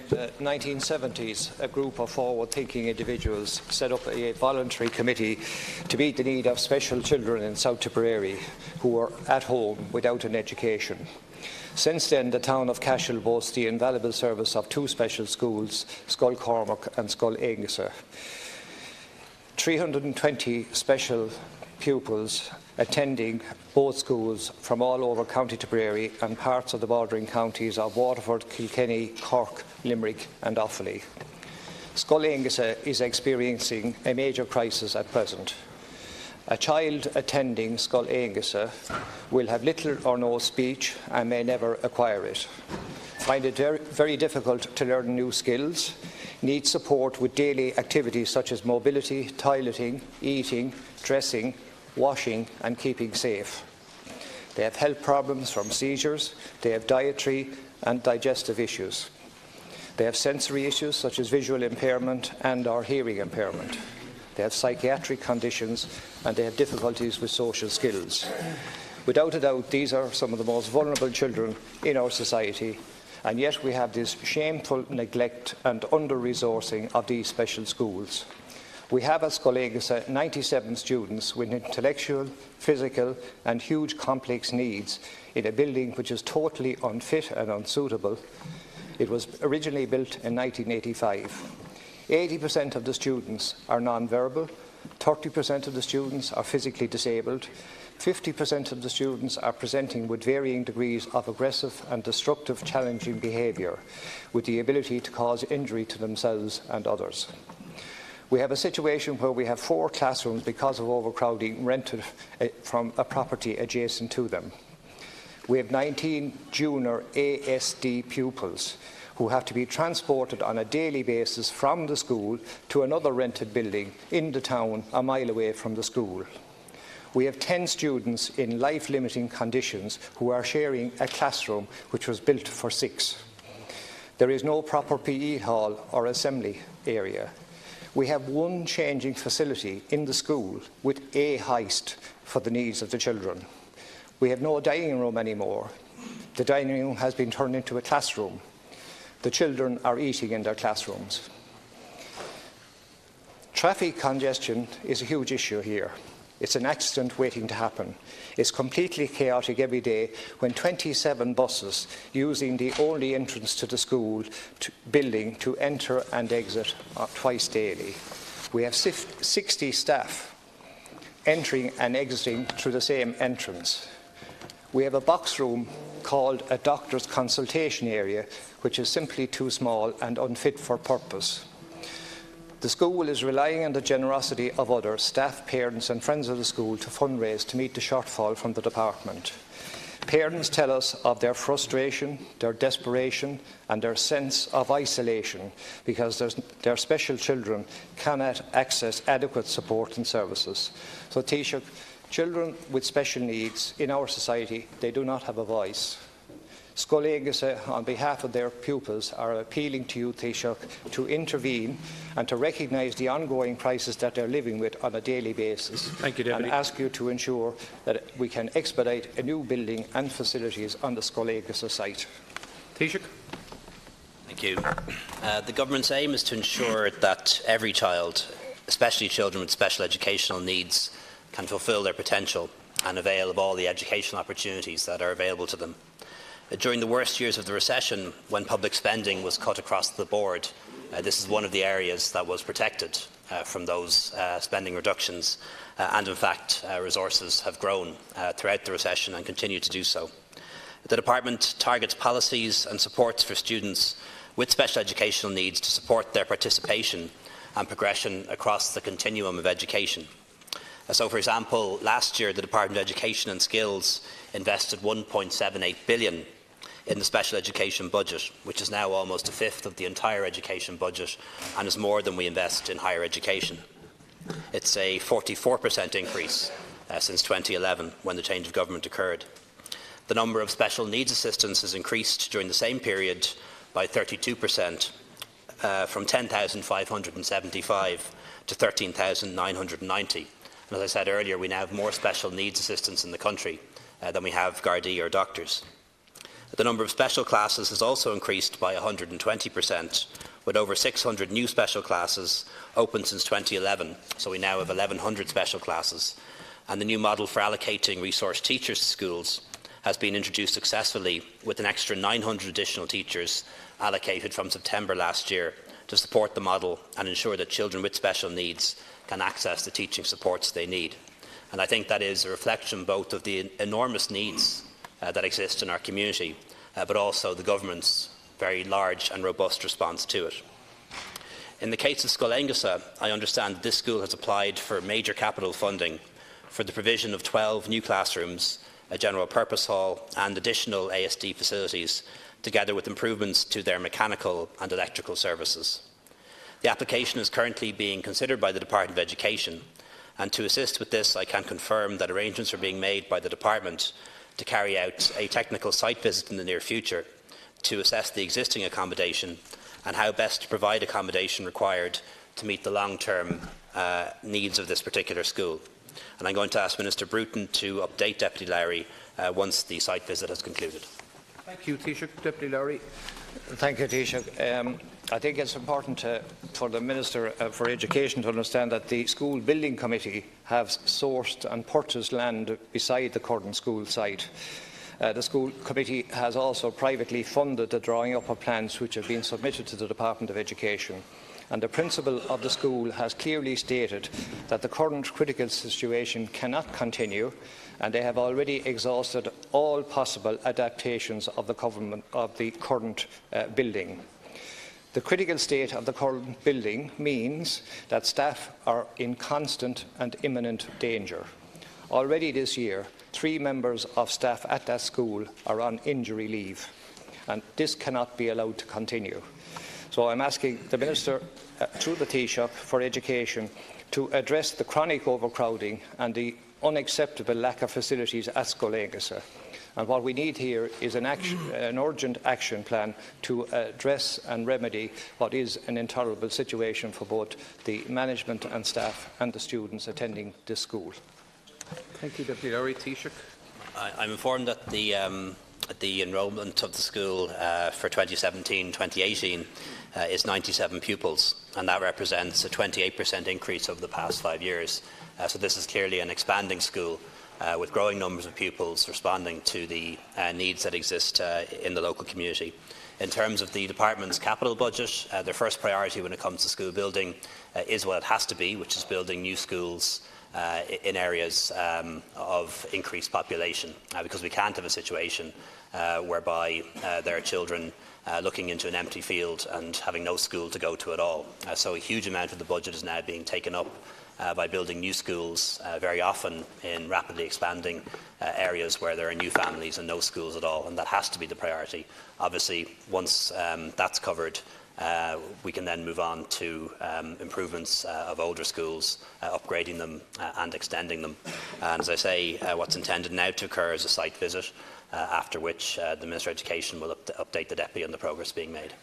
the 1970s, a group of forward-thinking individuals set up a voluntary committee to meet the need of special children in South Tipperary who were at home without an education. Since then, the town of Cashel boasts the invaluable service of two special schools, Scoil Cormac and Scoil Éireann. 320 special pupils attending both schools from all over County Tipperary and parts of the bordering counties of Waterford, Kilkenny, Cork, Limerick and Offaly. Scoil Éireann is experiencing a major crisis at present. A child attending Scoil Éireann will have little or no speech and may never acquire it, find it very difficult to learn new skills, need support with daily activities such as mobility, toileting, eating, dressing, washing and keeping safe. They have health problems from seizures, they have dietary and digestive issues. They have sensory issues such as visual impairment and or hearing impairment. They have psychiatric conditions and they have difficulties with social skills. Without a doubt, these are some of the most vulnerable children in our society, and yet we have this shameful neglect and under-resourcing of these special schools. We have at Scoil Éireann 97 students with intellectual, physical and huge complex needs in a building which is totally unfit and unsuitable. It was originally built in 1985. 80% of the students are non-verbal, 30% of the students are physically disabled, 50% of the students are presenting with varying degrees of aggressive and destructive challenging behaviour, with the ability to cause injury to themselves and others. We have a situation where we have 4 classrooms because of overcrowding rented from a property adjacent to them. We have 19 junior ASD pupils who have to be transported on a daily basis from the school to another rented building in the town a mile away from the school. We have 10 students in life-limiting conditions who are sharing a classroom which was built for 6. There is no proper PE hall or assembly area. We have one changing facility in the school with a heist for the needs of the children. We have no dining room anymore. The dining room has been turned into a classroom. The children are eating in their classrooms. Traffic congestion is a huge issue here. It's an accident waiting to happen. It's completely chaotic every day when 27 buses using the only entrance to the school building to enter and exit twice daily. We have 60 staff entering and exiting through the same entrance. We have a box room called a doctor's consultation area, which is simply too small and unfit for purpose. The school is relying on the generosity of others, staff, parents and friends of the school to fundraise to meet the shortfall from the department. Parents tell us of their frustration, their desperation and their sense of isolation because their special children cannot access adequate support and services. So Taoiseach, children with special needs in our society, they do not have a voice. Scoil Éireann, on behalf of their pupils, are appealing to you, Taoiseach, to intervene and to recognise the ongoing crisis that they're living with on a daily basis. Thank you, Deputy. And ask you to ensure that we can expedite a new building and facilities on the Scoil Éireann site. Taoiseach. Thank you. The Government's aim is to ensure that every child, especially children with special educational needs, can fulfil their potential and avail of all the educational opportunities that are available to them. During the worst years of the recession, when public spending was cut across the board, this is one of the areas that was protected from those spending reductions, and in fact resources have grown throughout the recession and continue to do so. The Department targets policies and supports for students with special educational needs to support their participation and progression across the continuum of education. So, for example, last year the Department of Education and Skills invested £1.78 billion in the special education budget, which is now almost a fifth of the entire education budget and is more than we invest in higher education. It's a 44% increase since 2011, when the change of government occurred. The number of special needs assistants has increased during the same period by 32%, from 10,575 to 13,990. And as I said earlier, we now have more special needs assistants in the country than we have Gardaí or doctors. The number of special classes has also increased by 120%, with over 600 new special classes open since 2011. So we now have 1,100 special classes. And the new model for allocating resource teachers to schools has been introduced successfully, with an extra 900 additional teachers allocated from September last year to support the model and ensure that children with special needs can access the teaching supports they need. And I think that is a reflection both of the enormous needs that exist in our community, but also the government's very large and robust response to it. In the case of Scoil, I understand that this school has applied for major capital funding for the provision of 12 new classrooms, a general purpose hall and additional ASD facilities, together with improvements to their mechanical and electrical services. The application is currently being considered by the Department of Education, and to assist with this I can confirm that arrangements are being made by the Department to carry out a technical site visit in the near future to assess the existing accommodation and how best to provide accommodation required to meet the long-term needs of this particular school. And I'm going to ask Minister Bruton to update Deputy Lowry once the site visit has concluded. Thank you, Taoiseach. Deputy Lowry. Thank you, Taoiseach. I think it's important for the Minister for Education to understand that the School Building Committee have sourced and purchased land beside the current school site. The School Committee has also privately funded the drawing up of plans which have been submitted to the Department of Education. And the principal of the school has clearly stated that the current critical situation cannot continue, and they have already exhausted all possible adaptations of the current building. The critical state of the current building means that staff are in constant and imminent danger. Already this year, 3 members of staff at that school are on injury leave, and this cannot be allowed to continue. So I'm asking the Minister, through the Taoiseach for Education, to address the chronic overcrowding and the unacceptable lack of facilities at Scoil. And what we need here is an urgent action plan to address and remedy what is an intolerable situation for both the management and staff and the students attending this school. Thank you, Deputy Lowry. Taoiseach. I'm informed that the enrolment of the school for 2017-2018 is 97 pupils, and that represents a 28% increase over the past 5 years. So this is clearly an expanding school with growing numbers of pupils responding to the needs that exist in the local community. In terms of the department's capital budget, their first priority when it comes to school building is what it has to be, which is building new schools in areas of increased population, because we can't have a situation whereby there are children looking into an empty field and having no school to go to at all. So a huge amount of the budget is now being taken up by building new schools, very often in rapidly expanding areas where there are new families and no schools at all, and that has to be the priority. Obviously, once that's covered, we can then move on to improvements of older schools, upgrading them and extending them. And as I say, what's intended now to occur is a site visit, after which the Minister of Education will update the Deputy on the progress being made.